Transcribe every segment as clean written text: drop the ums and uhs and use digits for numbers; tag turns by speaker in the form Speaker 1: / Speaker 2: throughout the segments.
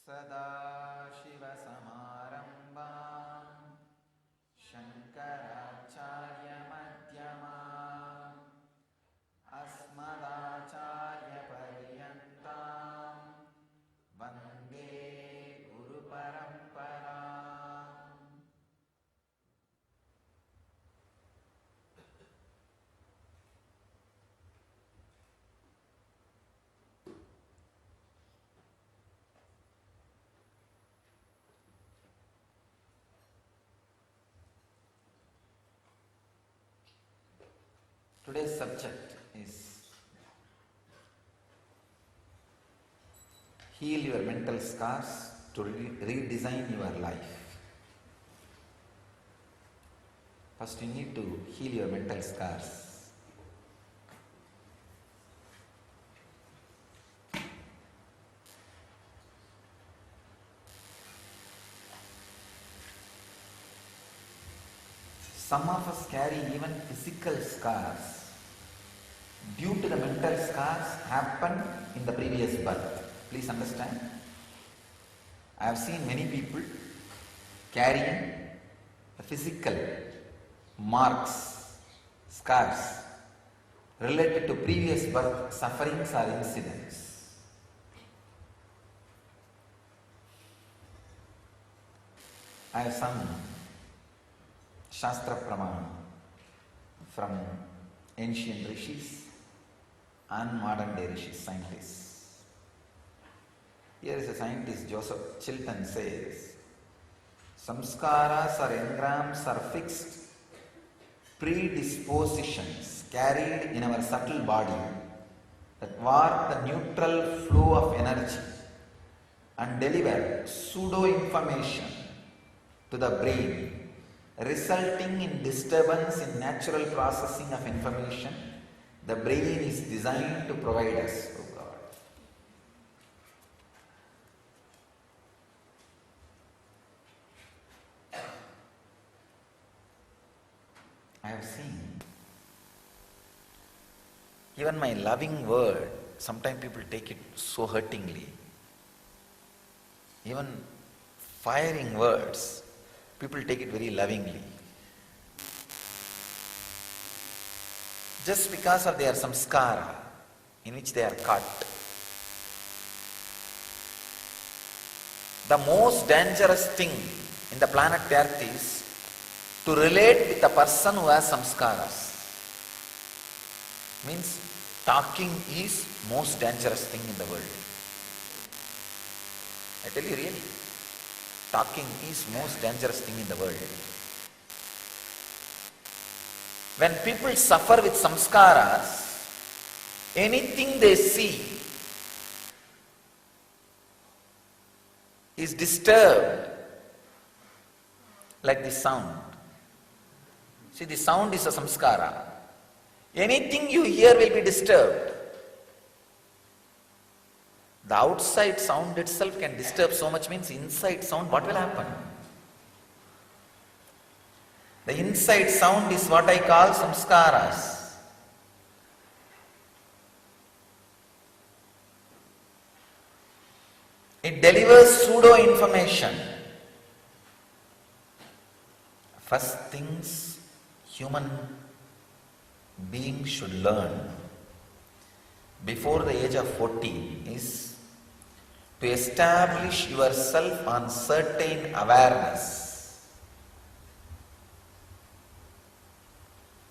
Speaker 1: सदाशिवसमारम्भां शङ्कराचार्यमध्यमाम् अस्मदाचार्यपर्यन्तां वन्दे गुरुपरम्पराम्. Today's subject is heal your mental scars to redesign your life. First you need to heal your mental scars. Some of us carry even physical scars due to the mental scars happened in the previous birth. Please understand. I have seen many people carrying the physical marks, scars related to previous birth sufferings or incidents. I have some Shastra Pramana from ancient rishis and modern day rishis, scientists. Here is a scientist, Joseph Chilton, says, samskaras or engrams are fixed predispositions carried in our subtle body that warp the neutral flow of energy and deliver pseudo-information to the brain, resulting in disturbance in natural processing of information the brain is designed to provide us. Oh God. I have seen even my loving word, sometimes people take it so hurtingly. Even firing words, people take it very lovingly. Just because of their samskara in which they are caught. The most dangerous thing in the planet Earth is to relate with a person who has samskaras. Means talking is most dangerous thing in the world. I tell you really. Talking is most dangerous thing in the world. When people suffer with samskaras, anything they see is disturbed, like the sound. See, the sound is a samskara. Anything you hear will be disturbed. The outside sound itself can disturb so much, means inside sound, what will happen? The inside sound is what I call samskaras. It delivers pseudo-information. First things human being should learn before the age of 40 is to establish yourself on certain awareness.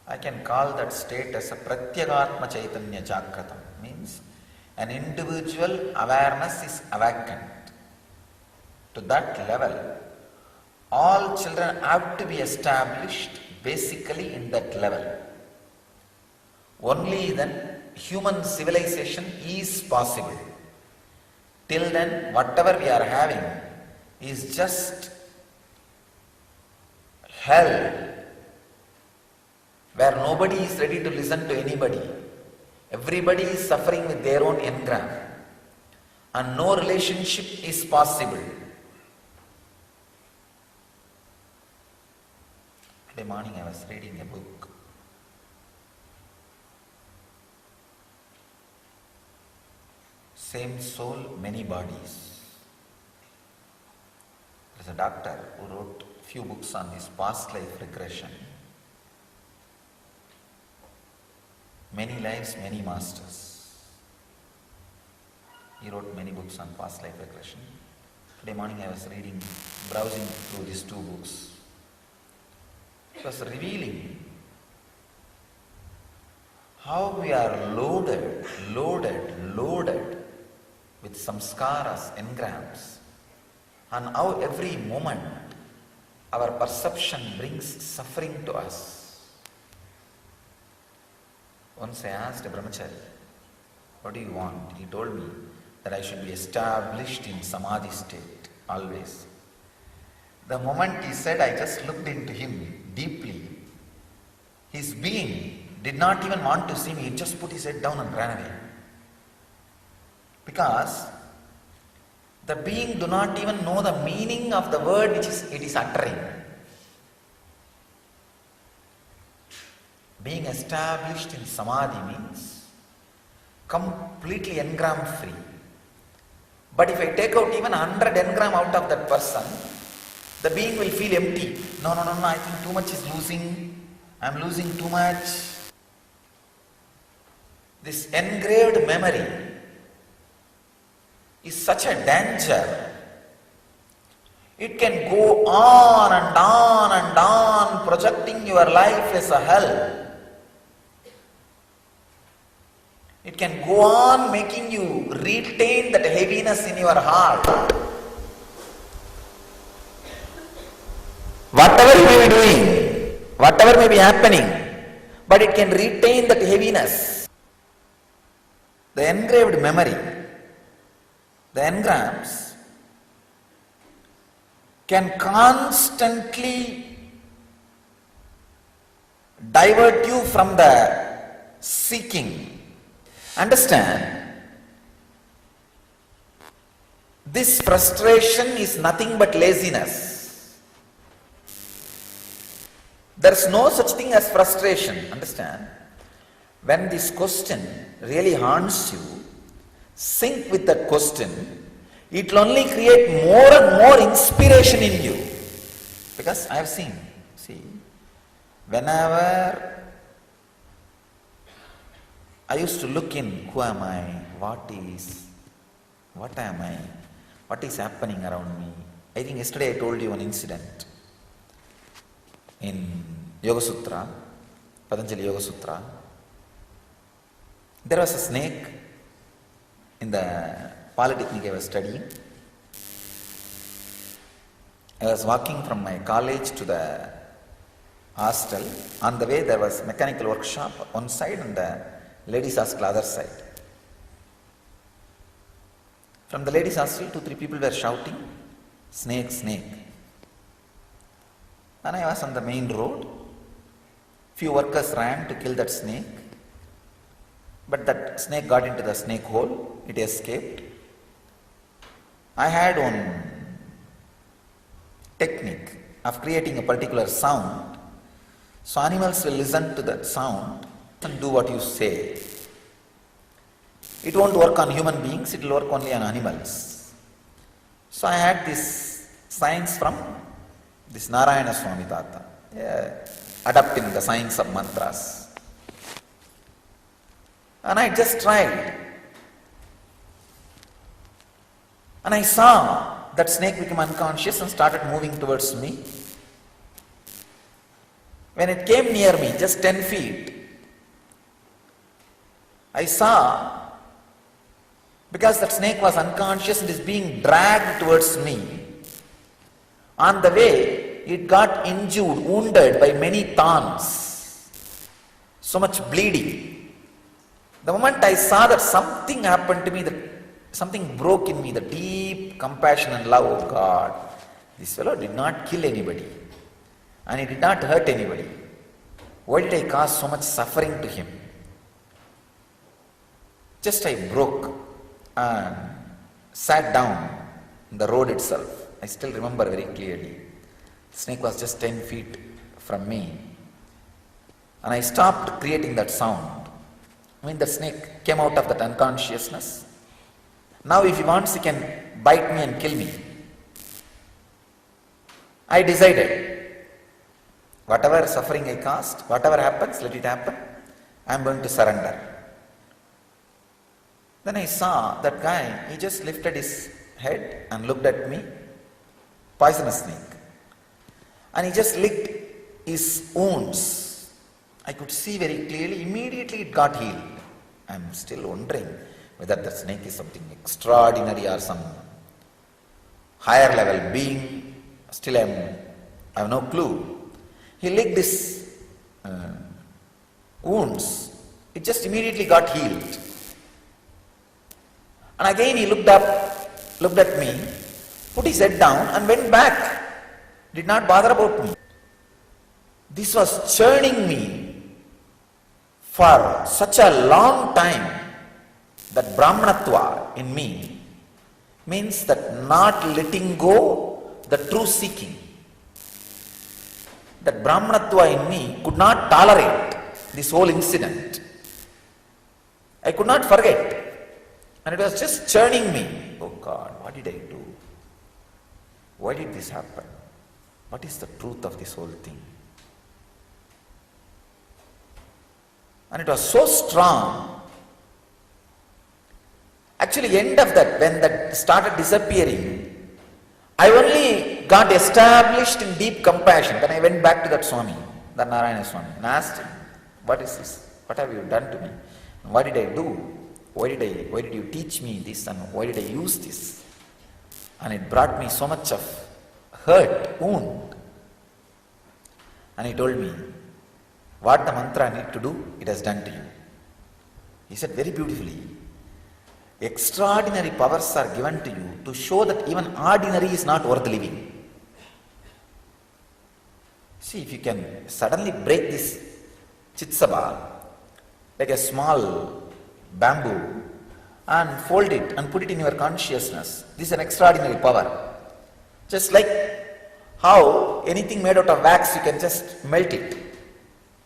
Speaker 1: I can call that state as a pratyagatma chaitanya jagratam, means an individual awareness is awakened. To that level, all children have to be established basically in that level. Only then human civilization is possible. Till then, whatever we are having is just hell, where nobody is ready to listen to anybody. Everybody is suffering with their own engram, and no relationship is possible. Today morning I was reading a book. Same soul, many bodies. There's a doctor who wrote few books on this past life regression. Many lives, many masters. He wrote many books on past life regression. Today morning I was browsing through these two books. It was revealing how we are loaded with samskaras, engrams, and how every moment our perception brings suffering to us. Once I asked a brahmachari, what do you want? He told me that I should be established in samadhi state, always. The moment he said, I just looked into him deeply. His being did not even want to see me, he just put his head down and ran away. Because the being do not even know the meaning of the word which it is uttering. Being established in samadhi means completely engram free. But if I take out even 100 engram out of that person, the being will feel empty. No, I think too much is losing. I'm losing too much. This engraved memory is such a danger. It can go on and on and on, projecting your life as a hell. It can go on making you retain that heaviness in your heart. Whatever you may be doing, whatever may be happening, but it can retain that heaviness. The engraved memory, the engrams, can constantly divert you from the seeking. Understand, this frustration is nothing but laziness. There is no such thing as frustration. Understand? When this question really haunts you, sync with that question. It will only create more and more inspiration in you. Because I have seen, whenever I used to look in, who am I, what am I, what is happening around me. I think yesterday I told you an incident in Yoga Sutra, Patanjali Yoga Sutra. There was a snake in the polytechnic I was studying. I was walking from my college to the hostel. On the way there was mechanical workshop one side and the ladies' hostel other side. From the ladies' hostel, 2-3 people were shouting, snake, snake. And I was on the main road. Few workers ran to kill that snake. But that snake got into the snake hole, it escaped. I had one technique of creating a particular sound, so animals will listen to that sound and do what you say. It won't work on human beings, it will work only on animals. So I had this science from this Narayana Swami Tata, adapting the science of mantras. And I just tried. And I saw that snake become unconscious and started moving towards me. When it came near me, just 10 feet, I saw, because that snake was unconscious and is being dragged towards me, on the way, it got injured, wounded by many thorns. So much bleeding. The moment I saw that something happened to me, that something broke in me, the deep compassion and love of God. This fellow did not kill anybody and he did not hurt anybody. Why did I cause so much suffering to him? Just I broke and sat down in the road itself. I still remember very clearly. The snake was just 10 feet from me. And I stopped creating that sound. The snake came out of that unconsciousness. Now if he wants, he can bite me and kill me. I decided, whatever suffering I caused, whatever happens, let it happen. I am going to surrender. Then I saw that guy, he just lifted his head and looked at me, poisonous snake. And he just licked his wounds. I could see very clearly, immediately it got healed. I am still wondering whether the snake is something extraordinary or some higher level being. Still I have no clue. He licked his wounds. It just immediately got healed. And again he looked at me, put his head down and went back. Did not bother about me. This was churning me for such a long time. That Brahmanatva in me means that not letting go the true seeking. That Brahmanatva in me could not tolerate this whole incident. I could not forget. And it was just churning me. Oh God, what did I do? Why did this happen? What is the truth of this whole thing? And it was so strong. Actually, end of that, when that started disappearing, I only got established in deep compassion. Then I went back to that Swami, that Narayana Swami, and asked him, what is this? What have you done to me? What did I do? Why did you teach me this and why did I use this? And it brought me so much of hurt, wound. And he told me, what the mantra need to do, it has done to you. He said very beautifully, extraordinary powers are given to you to show that even ordinary is not worth living. See, if you can suddenly break this chitsabha, like a small bamboo, and fold it and put it in your consciousness, this is an extraordinary power. Just like how anything made out of wax, you can just melt it.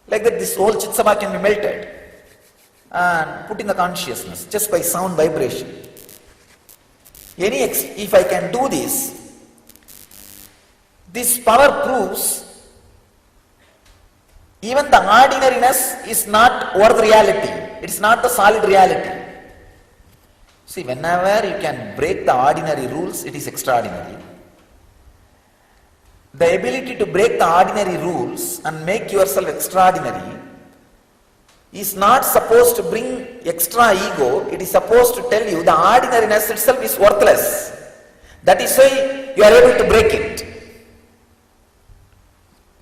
Speaker 1: Like that, this whole chitsabha can be melted and put in the consciousness just by sound vibration. If I can do this power proves even the ordinariness is not worth reality. It is not the solid reality. See, whenever you can break the ordinary rules, it is extraordinary. The ability to break the ordinary rules and make yourself extraordinary is not supposed to bring extra ego. It is supposed to tell you the ordinariness itself is worthless. That is why you are able to break it.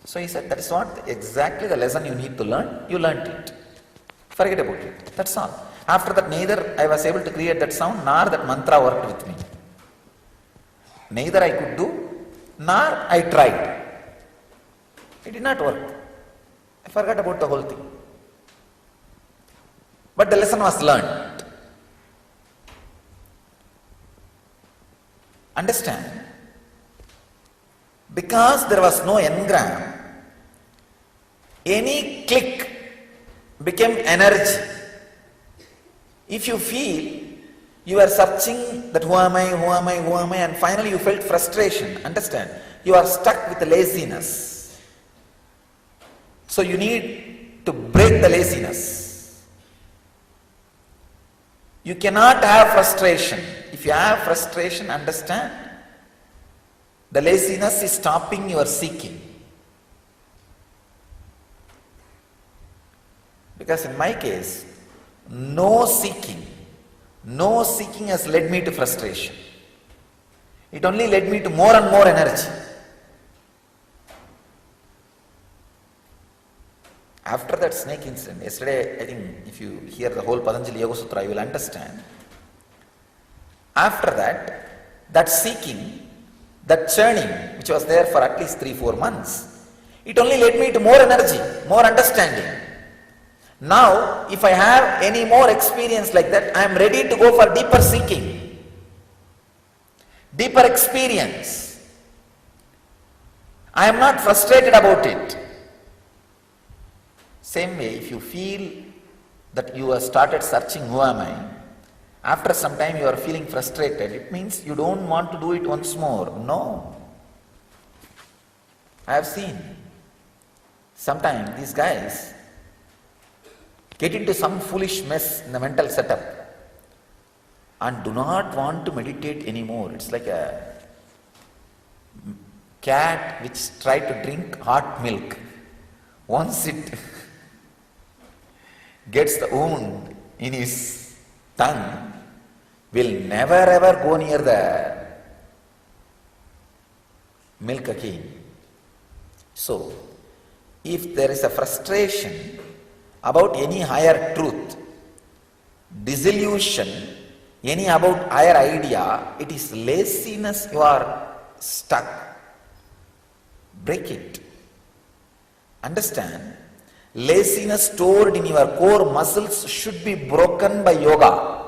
Speaker 1: So he said, that is what exactly the lesson you need to learn. You learnt it. Forget about it. That's all. After that, neither I was able to create that sound, nor that mantra worked with me. Neither I could do, nor I tried. It did not work. I forgot about the whole thing. But the lesson was learned. Understand? Because there was no engram, any click became energy. If you feel you are searching that who am I, and finally you felt frustration, understand? You are stuck with the laziness. So you need to break the laziness. You cannot have frustration. If you have frustration, understand, the laziness is stopping your seeking. Because in my case, no seeking has led me to frustration. It only led me to more and more energy. After that snake incident, yesterday, I think if you hear the whole Patanjali Yoga Sutra, you will understand. After that seeking, that churning, which was there for at least 3-4 months, it only led me to more energy, more understanding. Now, if I have any more experience like that, I am ready to go for deeper seeking, deeper experience. I am not frustrated about it. Same way, if you feel that you have started searching who am I, after some time you are feeling frustrated, it means you don't want to do it once more. No. I have seen sometimes these guys get into some foolish mess in the mental setup and do not want to meditate anymore. It's like a cat which tried to drink hot milk. Once it gets the wound in his tongue, will never ever go near the milk again. So, if there is a frustration about any higher truth, disillusion, any about higher idea, it is laziness you are stuck. Break it. Understand, laziness stored in your core muscles should be broken by yoga.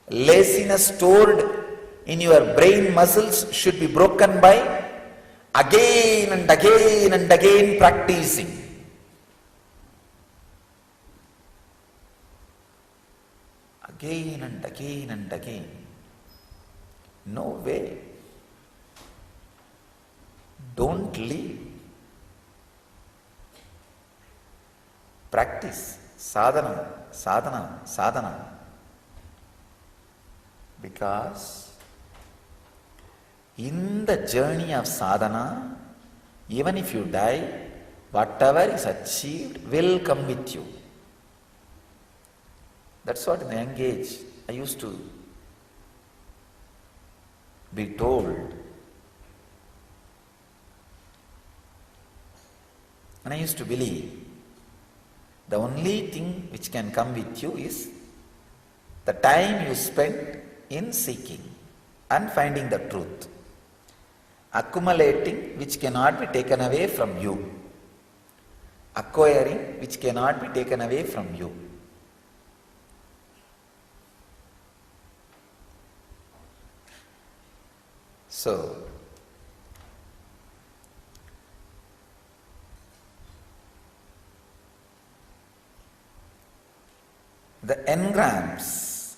Speaker 1: Laziness stored in your brain muscles should be broken by again and again and again practicing. Again and again and again. No way. Don't leave. Practice. Sadhana, sadhana, sadhana. Because in the journey of sadhana, even if you die, whatever is achieved will come with you. That's what in the young age I used to be told. And I used to believe the only thing which can come with you is the time you spend in seeking and finding the truth. Accumulating which cannot be taken away from you. Acquiring which cannot be taken away from you. So, the engrams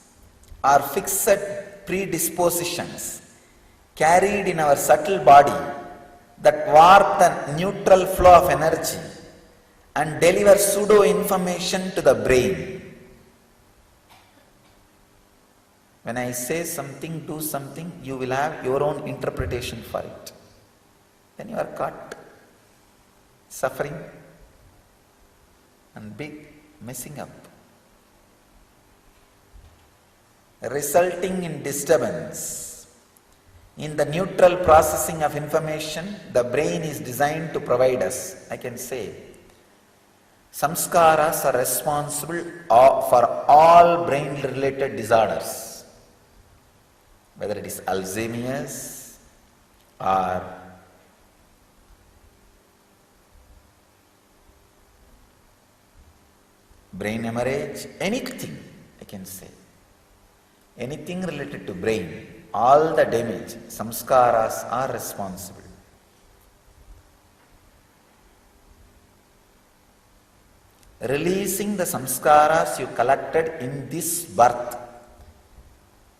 Speaker 1: are fixed predispositions carried in our subtle body that warp the neutral flow of energy and deliver pseudo information to the brain. When I say something, do something, you will have your own interpretation for it. Then you are caught suffering and big messing up, resulting in disturbance. In the neutral processing of information, the brain is designed to provide us. I can say, samskaras are responsible for all brain-related disorders. Whether it is Alzheimer's or brain hemorrhage, anything I can say. Anything related to brain, all the damage, samskaras are responsible. Releasing the samskaras you collected in this birth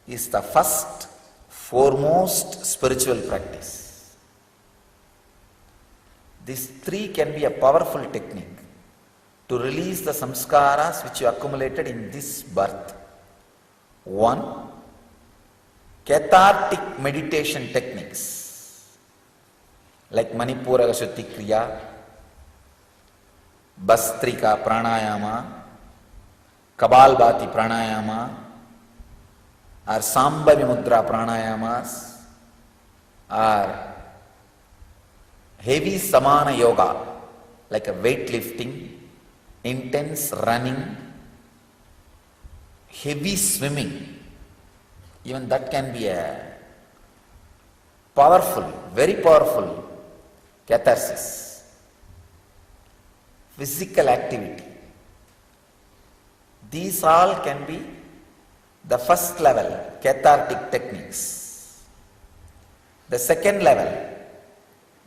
Speaker 1: is the first, foremost spiritual practice. These three can be a powerful technique to release the samskaras which you accumulated in this birth. One, cathartic meditation techniques like Manipura Shuddhi Kriya, Bastrika Pranayama, Kabalbhati Pranayama, or Sambhavi Mudra Pranayamas, or heavy Samana Yoga like a weightlifting, intense running, heavy swimming. Even that can be a powerful, very powerful catharsis. Physical activity. These all can be the first level, cathartic techniques. The second level,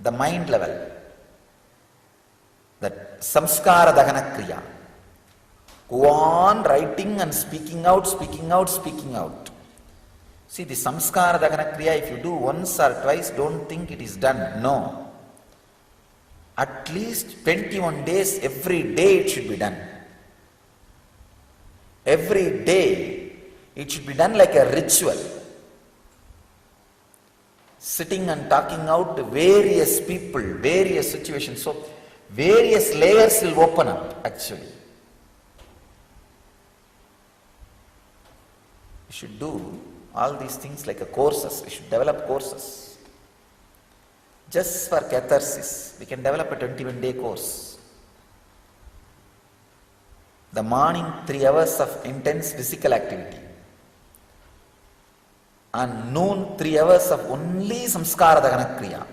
Speaker 1: the mind level, that samskara dahana kriya. Go on writing and speaking out, speaking out, speaking out. See, the samskara dahana kriya, if you do once or twice, don't think it is done. No. At least 21 days, every day it should be done. Every day it should be done like a ritual. Sitting and talking out to various people, various situations. So, various layers will open up actually. You should do all these things like a courses. We should develop courses. Just for catharsis, we can develop a 21-day course. The morning 3 hours of intense physical activity. And noon 3 hours of only samskara dahana kriya.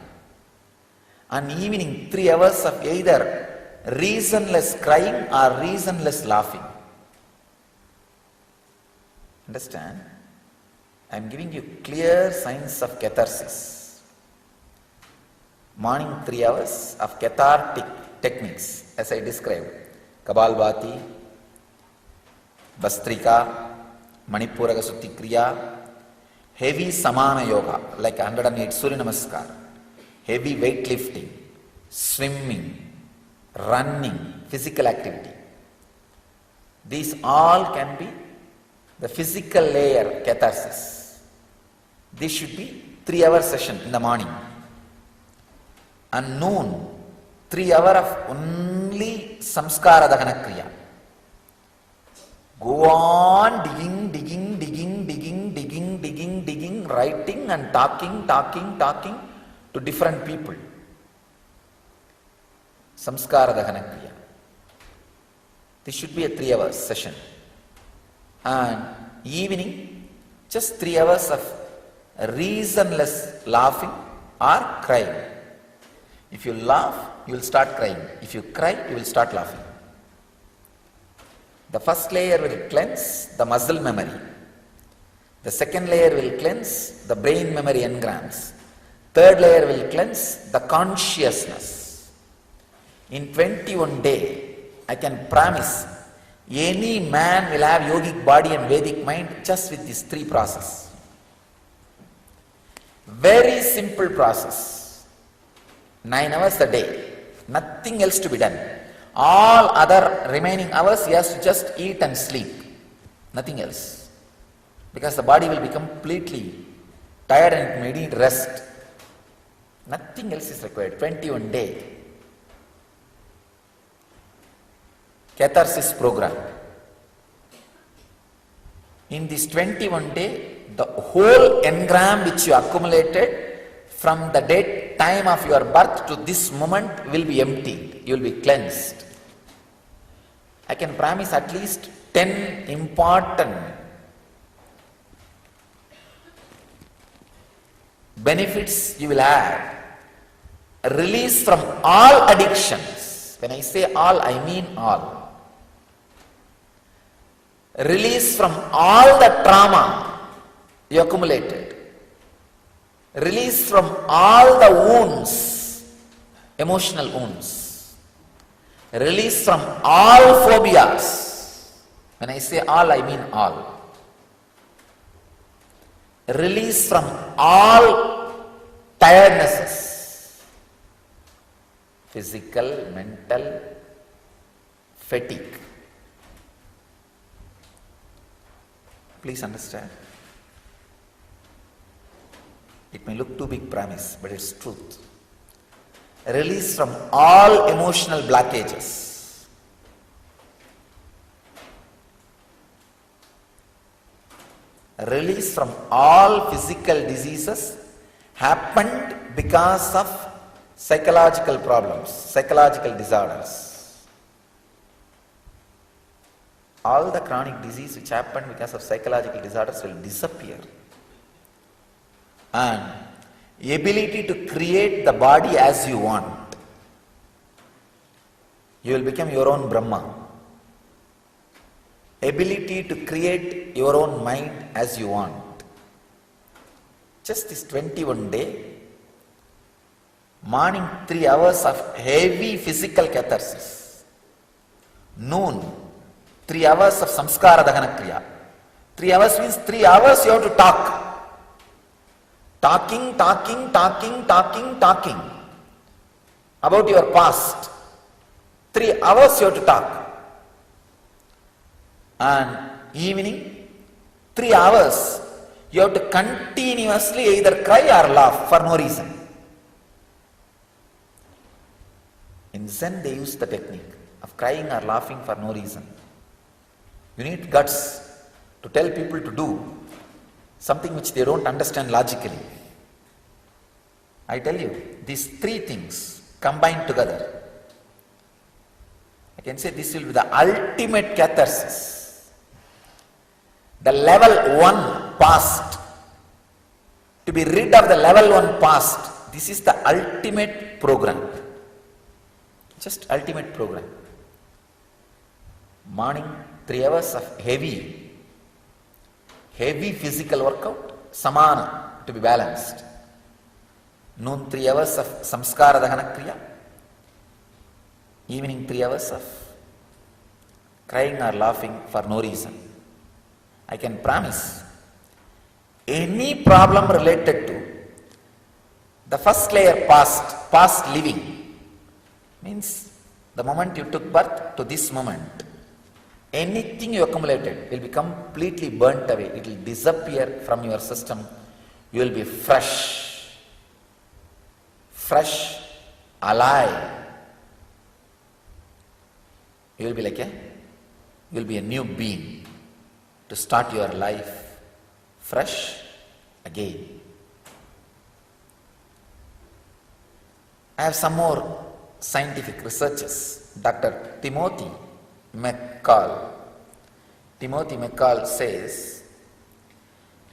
Speaker 1: And evening 3 hours of either reasonless crying or reasonless laughing. Understand? I am giving you clear signs of catharsis. Morning 3 hours of cathartic techniques, as I described. Kapalbhati, Bastrika, Manipura Sutti Kriya, heavy Samana Yoga, like 108 Surya Namaskar, heavy weightlifting, swimming, running, physical activity. These all can be the physical layer catharsis. This should be 3-hour session in the morning. And noon, 3 hours of only samskara dahana kriya. Go on digging, writing and talking to different people. Samskara dahana kriya. This should be a 3-hour session. And evening, just 3 hours of reasonless laughing or crying. If you laugh, you will start crying. If you cry, you will start laughing. The first layer will cleanse the muscle memory. The second layer will cleanse the brain memory engrams. Third layer will cleanse the consciousness. In 21 days, I can promise any man will have yogic body and Vedic mind just with these 3 processes. Very simple process. 9 hours a day. Nothing else to be done. All other remaining hours he has to just eat and sleep. Nothing else. Because the body will be completely tired and may need rest. Nothing else is required. 21 days. Catharsis program. In this 21 day, the whole engram which you accumulated from the date time of your birth to this moment will be emptied. You will be cleansed. I can promise at least 10 important benefits you will have. Release from all addictions. When I say all, I mean all. Release from all the trauma you accumulated. Release from all the wounds, emotional wounds. Release from all phobias. When I say all, I mean all. Release from all tirednesses. Physical, mental, fatigue. Please understand. It may look too big promise, but it's truth. Release from all emotional blockages. Release from all physical diseases happened because of psychological problems, psychological disorders. All the chronic disease which happened because of psychological disorders will disappear. And ability to create the body as you want. You will become your own Brahma. Ability to create your own mind as you want. Just this 21 day, morning 3 hours of heavy physical catharsis. Noon, 3 hours of samskara dahana kriya. 3 hours means 3 hours you have to talk. Talking about your past. 3 hours you have to talk. And evening, 3 hours you have to continuously either cry or laugh for no reason. In Zen they use the technique of crying or laughing for no reason. You need guts to tell people to do something which they don't understand logically. I tell you, these 3 things combined together, I can say this will be the ultimate catharsis. The level 1 past, to be rid of the level 1 past, this is the ultimate program. Just ultimate program. Morning, 3 hours of heavy physical workout, samana, to be balanced. Noon 3 hours of samskara dahana kriya. Evening 3 hours of crying or laughing for no reason. I can promise, any problem related to the first layer past living, means the moment you took birth to this moment, anything you accumulated will be completely burnt away. It will disappear from your system. You will be fresh, alive. You will be a new being to start your life fresh again. I have some more scientific researches. Dr. Timothy McCall says,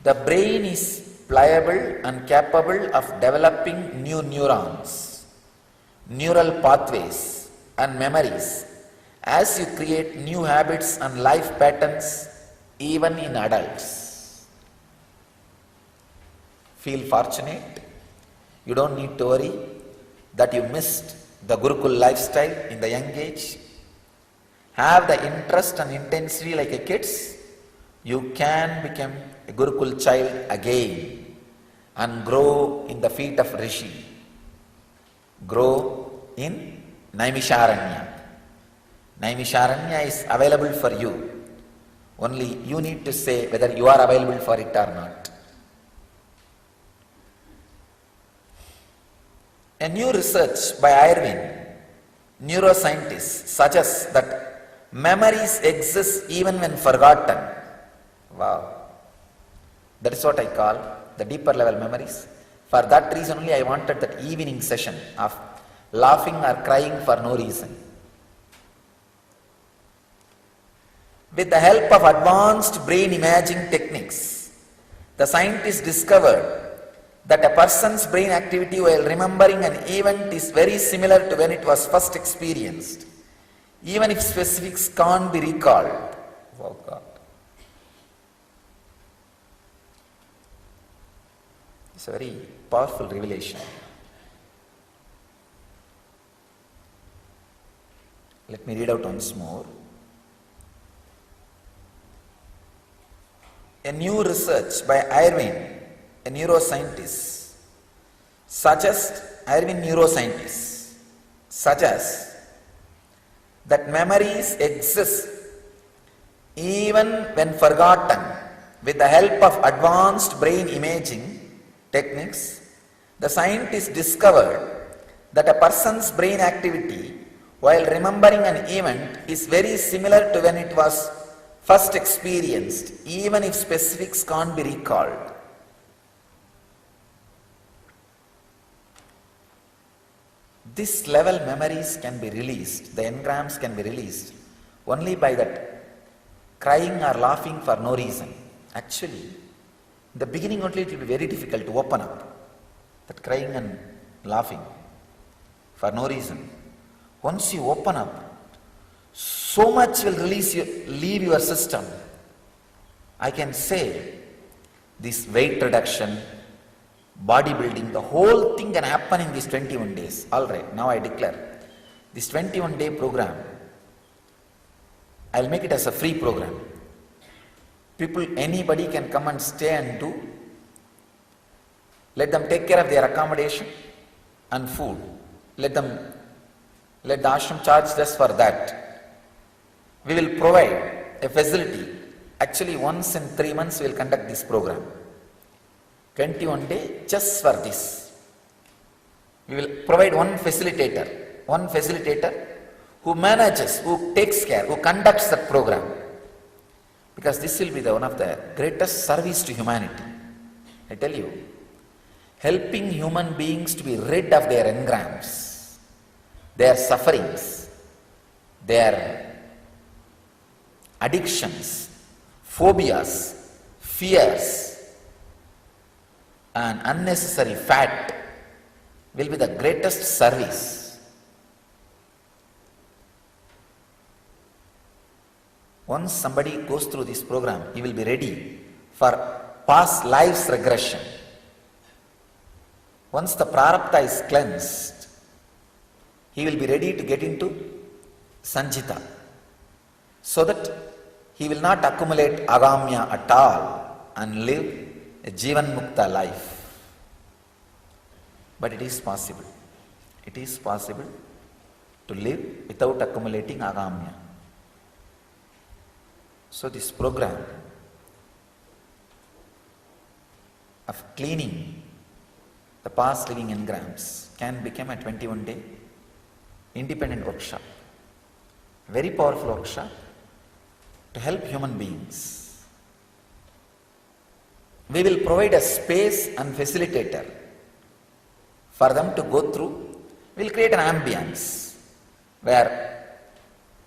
Speaker 1: the brain is pliable and capable of developing new neurons, neural pathways and memories as you create new habits and life patterns even in adults. Feel fortunate. You don't need to worry that you missed the Gurukul lifestyle in the young age. Have the interest and intensity like a kid's. You can become a Gurukul child again and grow in the feet of Rishi. Grow in Naimisharanya. Naimisharanya is available for you. Only you need to say whether you are available for it or not. A new research by Irvine, neuroscientists, suggests that memories exist even when forgotten. Wow. That is what I call the deeper level memories. For that reason only I wanted that evening session of laughing or crying for no reason. With the help of advanced brain imaging techniques, the scientists discovered that a person's brain activity while remembering an event is very similar to when it was first experienced, even if specifics can't be recalled. Oh God. It's a very powerful revelation. Let me read out once more. A new research by Irvine, a neuroscientist, suggests that memories exist even when forgotten. With the help of advanced brain imaging techniques, the scientists discovered that a person's brain activity while remembering an event is very similar to when it was first experienced, even if specifics can't be recalled. This level memories can be released, the engrams can be released only by that crying or laughing for no reason. Actually, in the beginning only it will be very difficult to open up that crying and laughing for no reason. Once you open up, so much will leave your system. I can say this weight reduction, bodybuilding, the whole thing can happen in these 21 days. Alright, now I declare this 21-day program, I'll make it as a free program. People, anybody can come and stay and do. Let them take care of their accommodation and food. Let the ashram charge just for that. We will provide a facility. Actually, once in 3 months we will conduct this program. 21 days just for this. We will provide one facilitator who manages, who takes care, who conducts the program. Because this will be one of the greatest service to humanity. I tell you, helping human beings to be rid of their engrams, their sufferings, their addictions, phobias, fears, and unnecessary fat will be the greatest service. Once somebody goes through this program, he will be ready for past life's regression. Once the prarabdha is cleansed, he will be ready to get into sanjita, so that he will not accumulate agamya at all and live a Jivan Mukta life. But it is possible. It is possible to live without accumulating agamya. So this program of cleaning the past living engrams can become a 21-day independent workshop. Very powerful workshop to help human beings. We will provide a space and facilitator for them to go through. We will create an ambience where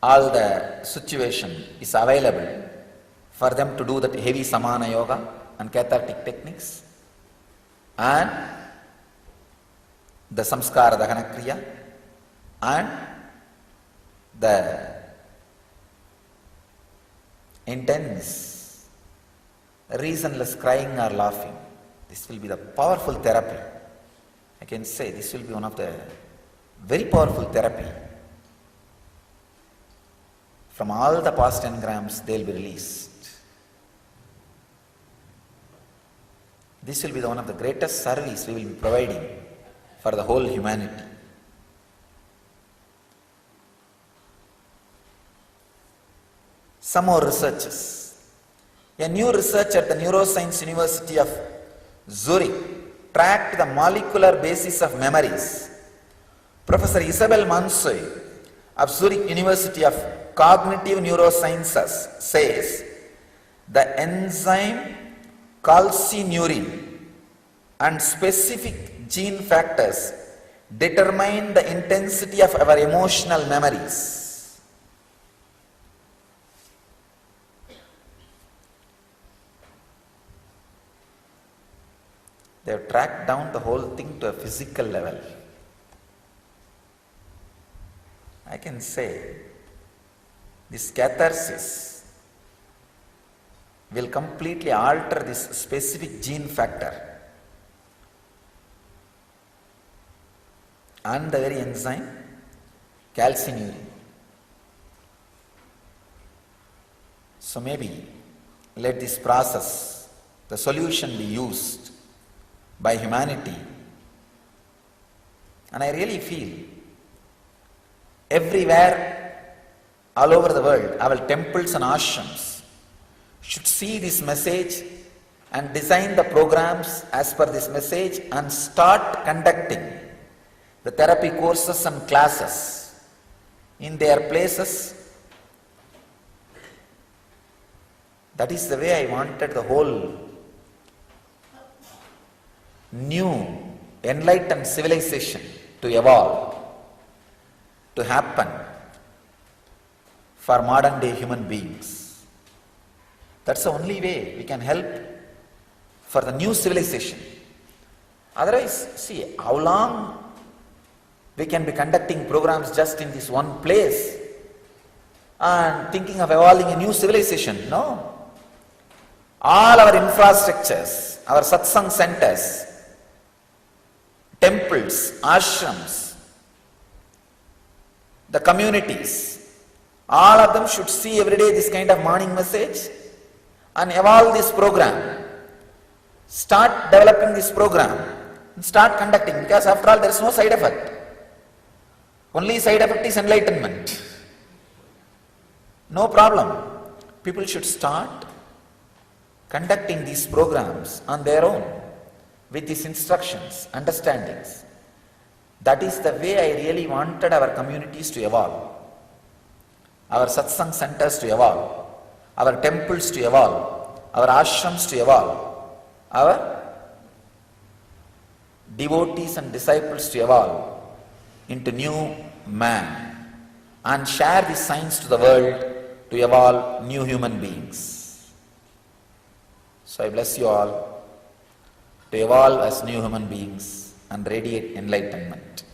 Speaker 1: all the situation is available for them to do that heavy samana yoga and cathartic techniques and the samskara dahana kriya and the intense reasonless crying or laughing. This will be the powerful therapy. I can say this will be one of the very powerful therapy. From all the past engrams, they will be released. This will be one of the greatest service we will be providing for the whole humanity. Some more researches. A new research at the Neuroscience University of Zurich tracked the molecular basis of memories. Professor Isabel Mansoy of Zurich University of Cognitive Neurosciences says the enzyme calcineurin and specific gene factors determine the intensity of our emotional memories. They have tracked down the whole thing to a physical level. I can say this catharsis will completely alter this specific gene factor and the very enzyme calcineurin. So maybe let this process, the solution be used by humanity. And I really feel everywhere, all over the world, our temples and ashrams should see this message and design the programs as per this message and start conducting the therapy courses and classes in their places. That is the way I wanted the whole new enlightened civilization to evolve, to happen for modern day human beings. That's the only way we can help for the new civilization. Otherwise, see how long we can be conducting programs just in this one place and thinking of evolving a new civilization. No. All our infrastructures, our satsang centers, temples, ashrams, the communities, all of them should see every day this kind of morning message and evolve this program. Start developing this program and start conducting, because after all there is no side effect. Only side effect is enlightenment. No problem. People should start conducting these programs on their own with these instructions, understandings. That is the way I really wanted our communities to evolve, our satsang centers to evolve, our temples to evolve, our ashrams to evolve, our devotees and disciples to evolve into new man and share the science to the world to evolve new human beings. So I bless you all to evolve as new human beings and radiate enlightenment.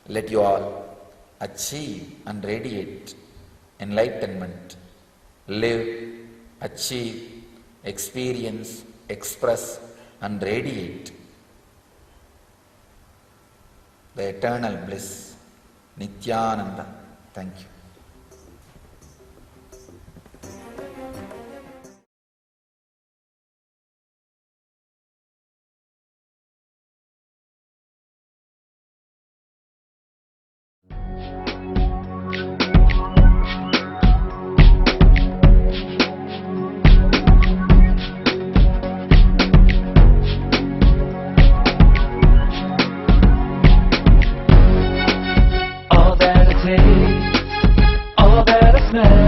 Speaker 1: Let you all achieve and radiate enlightenment, live, achieve, experience, express and radiate the eternal bliss, Nityananda. Thank you.
Speaker 2: All that I smell